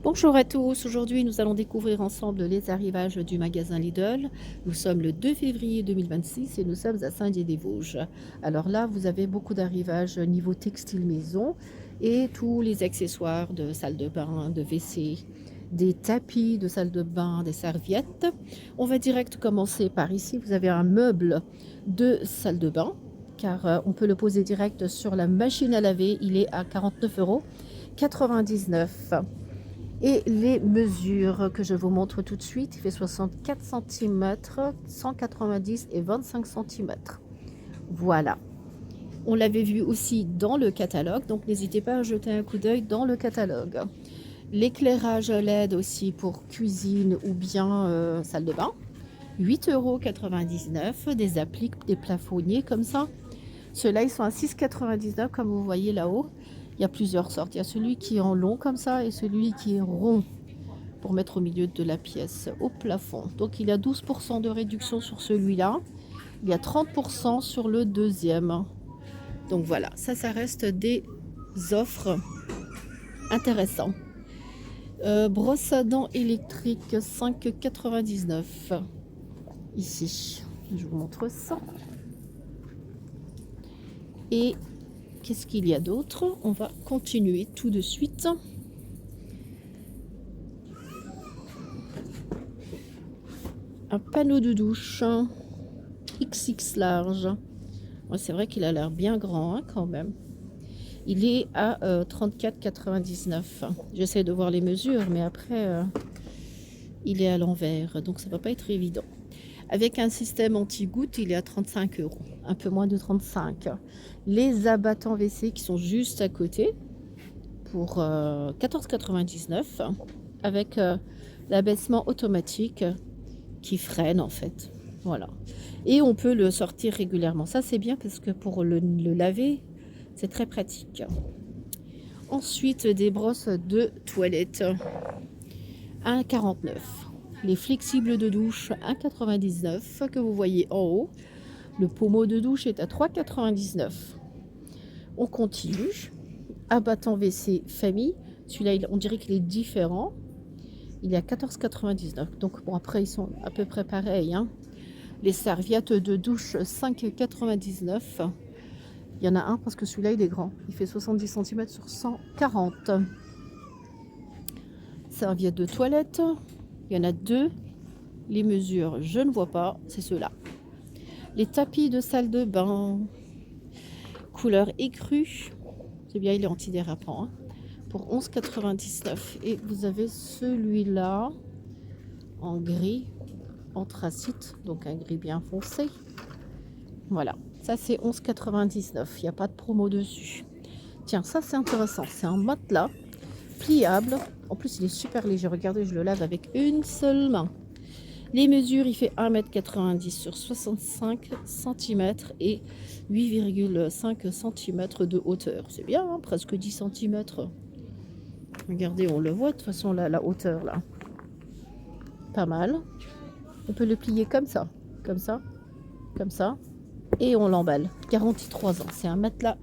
Bonjour à tous, aujourd'hui nous allons découvrir ensemble les arrivages du magasin Lidl. Nous sommes le 2 février 2026 et nous sommes à Saint-Dié-des-Vosges. Alors là, vous avez beaucoup d'arrivages niveau textile maison et tous les accessoires de salle de bain, de WC, des tapis de salle de bain, des serviettes. On va direct commencer par ici, vous avez un meuble de salle de bain car on peut le poser direct sur la machine à laver, il est à 49,99 €. Et les mesures que je vous montre tout de suite, il fait 64 centimètres, 190 et 25 centimètres. Voilà. On l'avait vu aussi dans le catalogue, donc n'hésitez pas à jeter un coup d'œil dans le catalogue. L'éclairage LED aussi pour cuisine ou bien salle de bain. 8,99 €, des appliques, des plafonniers comme ça. Ceux-là, ils sont à 6,99 € comme vous voyez là-haut. Il y a plusieurs sortes. Il y a celui qui est en long comme ça et celui qui est rond pour mettre au milieu de la pièce, au plafond. Donc il y a 12% de réduction sur celui-là. Il y a 30% sur le deuxième. Donc voilà, ça reste des offres intéressantes. Brosse à dents électrique 5,99 €. Ici, je vous montre ça. Et qu'est-ce qu'il y a d'autre? On va continuer tout de suite. Un panneau de douche XX large. Ouais, c'est vrai qu'il a l'air bien grand hein, quand même. Il est à 34,99 €. J'essaie de voir les mesures, mais après, il est à l'envers, donc ça ne va pas être évident. Avec un système anti-goutte, il est à 35 €, un peu moins de 35 €. Les abattants WC qui sont juste à côté pour 14,99 € avec l'abaissement automatique qui freine en fait. Voilà. Et on peut le sortir régulièrement. Ça c'est bien parce que pour le laver, c'est très pratique. Ensuite, des brosses de toilette 1,49 €. Les flexibles de douche 1,99 € que vous voyez en haut. Le pommeau de douche est à 3,99 €. On continue. Abattant WC famille. Celui-là, on dirait qu'il est différent. Il est à 14,99 €. Donc bon, après, ils sont à peu près pareils. Hein. Les serviettes de douche 5,99 €. Il y en a un parce que celui-là, il est grand. Il fait 70 centimètres sur 140. Serviettes de toilette. Il y en a deux. Les mesures, je ne vois pas. C'est ceux-là. Les tapis de salle de bain. Couleur écrue. C'est bien, il est antidérapant. Hein. Pour 11,99 €. Et vous avez celui-là en gris anthracite. Donc un gris bien foncé. Voilà. Ça, c'est 11,99 €. Il n'y a pas de promo dessus. Tiens, ça, c'est intéressant. C'est un matelas pliable. En plus, il est super léger. Regardez, je le lave avec une seule main. Les mesures, il fait 1,90 m sur 65 cm et 8,5 cm de hauteur. C'est bien, hein, presque 10 cm. Regardez, on le voit de toute façon, la hauteur, là. Pas mal. On peut le plier comme ça, comme ça, comme ça. Et on l'emballe. Garantie 3 ans. C'est un matelas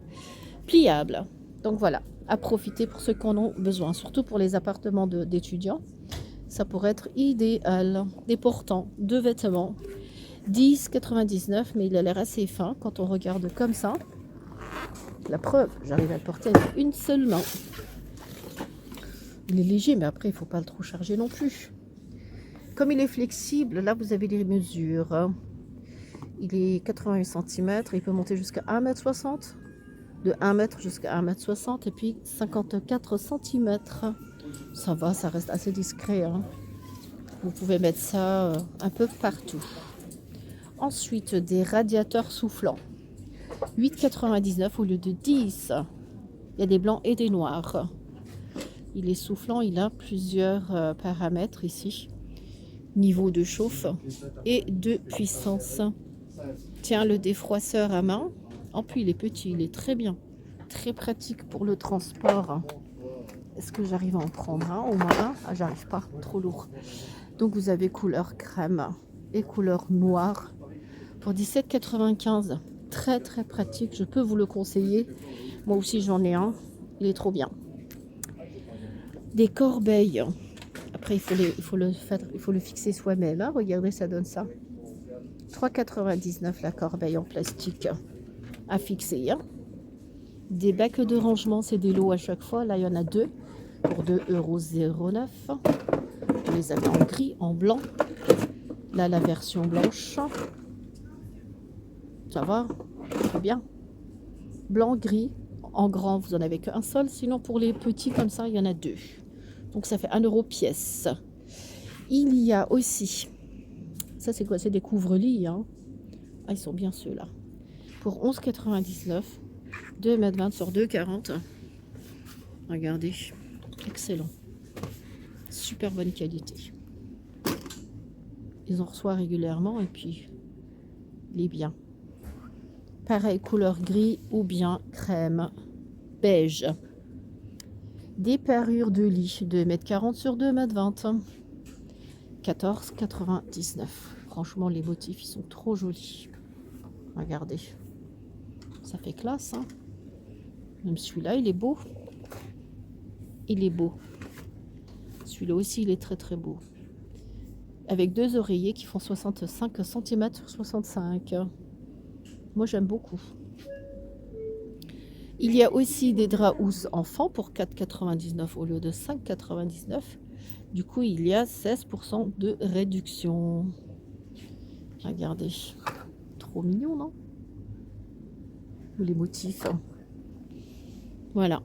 pliable. Donc voilà, à profiter pour ceux qui en ont besoin, surtout pour les appartements d'étudiants. Ça pourrait être idéal. Des portants de vêtements 10,99 €, mais il a l'air assez fin quand on regarde comme ça. La preuve, j'arrive à le porter avec une seule main. Il est léger, mais après, il ne faut pas le trop charger non plus. Comme il est flexible, là, vous avez les mesures. Il est 88 cm, il peut monter jusqu'à 1,60 m. De 1 m jusqu'à 1,60 m et puis 54 cm. Ça va, ça reste assez discret. Hein. Vous pouvez mettre ça un peu partout. Ensuite, des radiateurs soufflants. 8,99 € au lieu de 10. Il y a des blancs et des noirs. Il est soufflant, il a plusieurs paramètres ici. Niveau de chauffe et de puissance. Tiens, le défroisseur à main. En plus, il est petit, il est très bien. Très pratique pour le transport. Est-ce que j'arrive à en prendre un au moins un? Ah, j'arrive pas, trop lourd. Donc vous avez couleur crème et couleur noire pour 17,95 €. Très très pratique, je peux vous le conseiller. Moi aussi j'en ai un, il est trop bien. Des corbeilles. Après, il faut le fixer soi-même. Hein. Regardez, ça donne ça. 3,99 la corbeille en plastique à fixer. Hein. Des bacs de rangement, c'est des lots à chaque fois. Là, il y en a deux pour 2,09 €. Vous les avez en gris, en blanc. Là, la version blanche. Ça va, très bien. Blanc, gris. En grand, vous n'en avez qu'un seul. Sinon, pour les petits comme ça, il y en a deux. Donc, ça fait 1 € pièce. Il y a aussi... Ça, c'est quoi? C'est des couvre-lits. Hein. Ah, ils sont bien ceux-là. Pour 11,99 €. 2,20 m sur 2,40 €. Regardez. Excellent. Super bonne qualité. Ils en reçoivent régulièrement et puis il est bien. Pareil, couleur gris ou bien crème beige. Des parures de lit 2,40 m sur 2,20 m. 14,99 €. Franchement, les motifs, ils sont trop jolis. Regardez. Ça fait classe. Hein. Même celui-là, il est beau. Il est beau. Celui-là aussi, il est très très beau. Avec deux oreillers qui font 65 cm sur 65. Moi, j'aime beaucoup. Il y a aussi des draps housses enfants pour 4,99 € au lieu de 5,99 €. Du coup, il y a 16% de réduction. Regardez. Trop mignon, non? Ou les motifs. Voilà.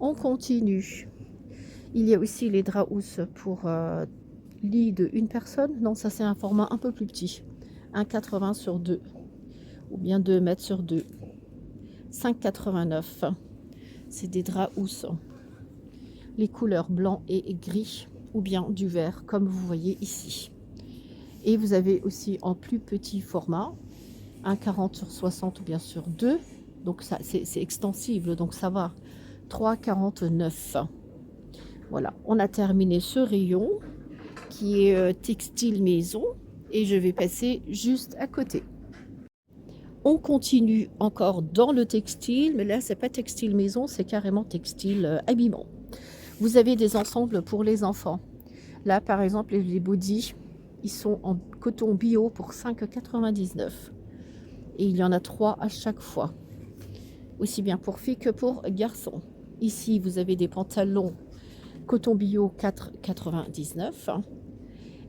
On continue. Il y a aussi les draps housses pour lit de une personne. Non, ça c'est un format un peu plus petit. 1,80 sur 2. Ou bien 2 mètres sur 2. 5,89 €. C'est des draps housses. Les couleurs blanc et gris. Ou bien du vert, comme vous voyez ici. Et vous avez aussi en plus petit format. 1,40 sur 60 ou bien sur 2. Donc ça c'est extensible, donc ça va. 3,49 €. Voilà, on a terminé ce rayon qui est textile maison et je vais passer juste à côté. On continue encore dans le textile, mais là c'est pas textile maison, c'est carrément textile habillement. Vous avez des ensembles pour les enfants. Là par exemple les bodys, ils sont en coton bio pour 5,99 € et il y en a 3 à chaque fois. Aussi bien pour filles que pour garçons. Ici vous avez des pantalons coton bio 4,99 €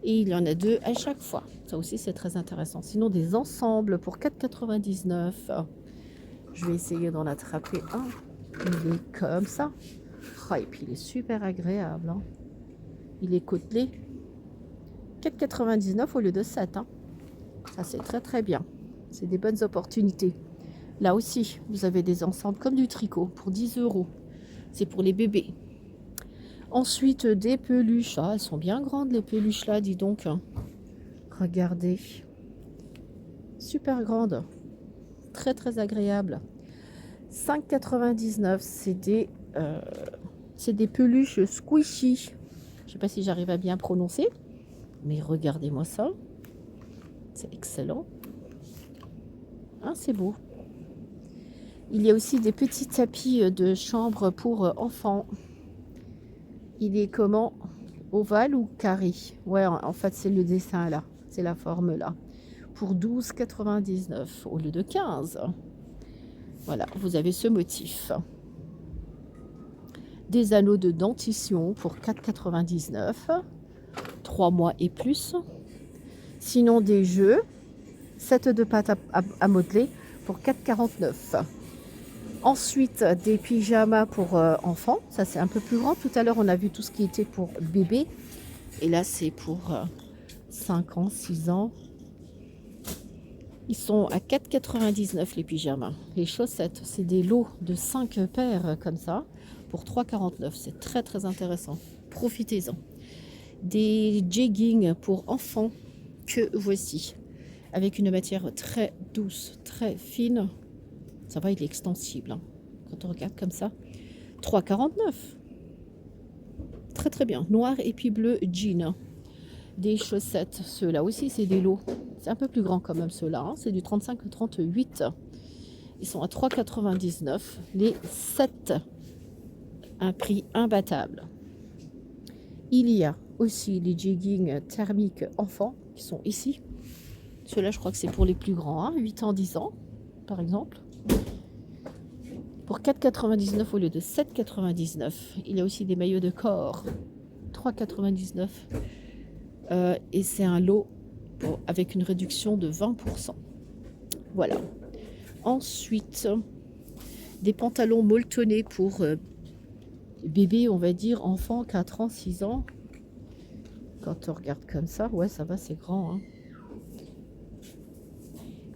et il y en a 2 à chaque fois. Ça aussi c'est très intéressant. Sinon des ensembles pour 4,99 €. Je vais essayer d'en attraper un. Il est comme ça. Oh, et puis il est super agréable. Hein. Il est côtelé. 4,99 € au lieu de 7 €. Hein. Ça c'est très très bien. C'est des bonnes opportunités. Là aussi vous avez des ensembles comme du tricot pour 10 €. C'est pour les bébés. Ensuite, des peluches. Ah, elles sont bien grandes, les peluches là, dis donc. Regardez. Super grandes. Très, très agréable. 5,99 €. C'est des peluches squishy. Je ne sais pas si j'arrive à bien prononcer. Mais regardez-moi ça. C'est excellent. Hein, c'est beau. Il y a aussi des petits tapis de chambre pour enfants. Il est comment? Ovale ou carré? Ouais, en fait, c'est le dessin là. C'est la forme là. Pour 12,99 € au lieu de 15 €. Voilà, vous avez ce motif. Des anneaux de dentition pour 4,99 €. 3 mois et plus. Sinon, des jeux. 7 de pâte à modeler pour 4,49 €. Ensuite, des pyjamas pour enfants. Ça, c'est un peu plus grand. Tout à l'heure, on a vu tout ce qui était pour bébé. Et là, c'est pour 5 ans, 6 ans. Ils sont à 4,99 € les pyjamas. Les chaussettes, c'est des lots de 5 paires comme ça. Pour 3,49 €. C'est très, très intéressant. Profitez-en. Des jeggings pour enfants que voici. Avec une matière très douce, très fine. Ça va, il est extensible. Hein. Quand on regarde comme ça. 3,49 €. Très très bien. Noir et puis bleu jean. Des chaussettes. Ceux-là aussi, c'est des lots. C'est un peu plus grand quand même ceux-là. Hein. C'est du 35-38. Ils sont à 3,99 €. Les 7 Un prix imbattable. Il y a aussi les jeggings thermiques enfants qui sont ici. Ceux-là, je crois que c'est pour les plus grands, hein, 8 ans, 10 ans, par exemple. Pour 4,99 au lieu de 7,99. Il y a aussi des maillots de corps, 3,99. Et c'est un lot avec une réduction de 20%. Voilà. Ensuite, des pantalons molletonnés pour bébés, on va dire, enfants, 4 ans, 6 ans. Quand on regarde comme ça, ouais, ça va, c'est grand, hein.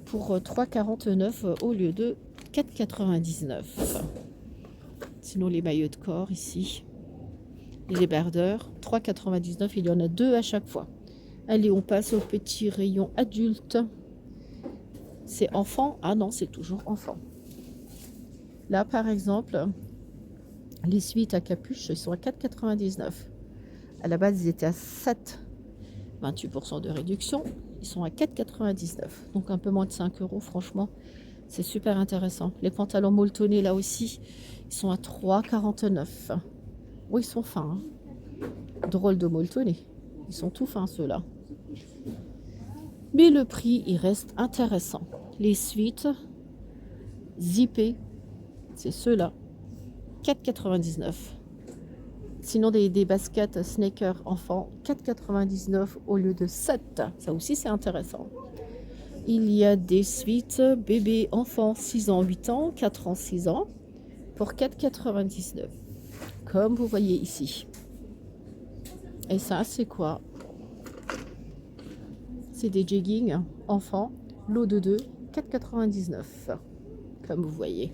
Pour 3,49 au lieu de 4,99. Sinon, les maillots de corps ici, les débardeurs, 3,99. Il y en a 2 à chaque fois. Allez, on passe au petit rayon adulte. C'est enfant. Ah non, c'est toujours enfant. Là, par exemple, les suites à capuche, ils sont à 4,99. À la base, ils étaient à 7, 28% de réduction. Ils sont à 4,99. Donc un peu moins de 5 euros, franchement. C'est super intéressant. Les pantalons molletonnés, là aussi, ils sont à 3,49. Oui, ils sont fins, hein. Drôle de molletonnés. Ils sont tout fins, ceux-là. Mais le prix, il reste intéressant. Les suites zippées, c'est ceux-là. 4,99. Sinon, des baskets sneakers enfants, 4,99 au lieu de 7. Ça aussi, c'est intéressant. Il y a des suites bébé, enfant, 6 ans, 8 ans, 4 ans, 6 ans, pour 4,99. Comme vous voyez ici. Et ça, c'est quoi? C'est des jeggings enfants, lot de 2, 4,99. Comme vous voyez.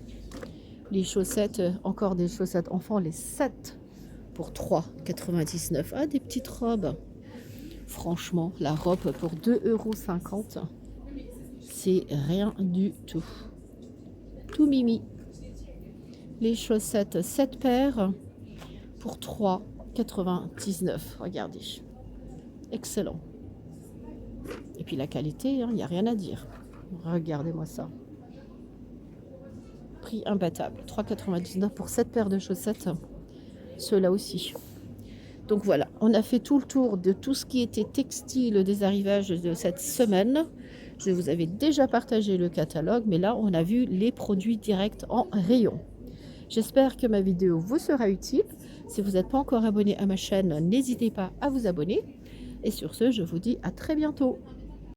Les chaussettes, encore des chaussettes enfants, les 7 pour 3,99. Ah, des petites robes. Franchement, la robe pour 2,50 €, c'est rien du tout. Tout mimi. Les chaussettes, 7 paires pour 3,99. Regardez. Excellent. Et puis la qualité, il n'y a rien à dire. Regardez-moi ça. Prix imbattable. 3,99 pour 7 paires de chaussettes. Ceux-là aussi. Donc voilà, on a fait tout le tour de tout ce qui était textile des arrivages de cette semaine. Je vous avais déjà partagé le catalogue, mais là, on a vu les produits directs en rayon. J'espère que ma vidéo vous sera utile. Si vous n'êtes pas encore abonné à ma chaîne, n'hésitez pas à vous abonner. Et sur ce, je vous dis à très bientôt.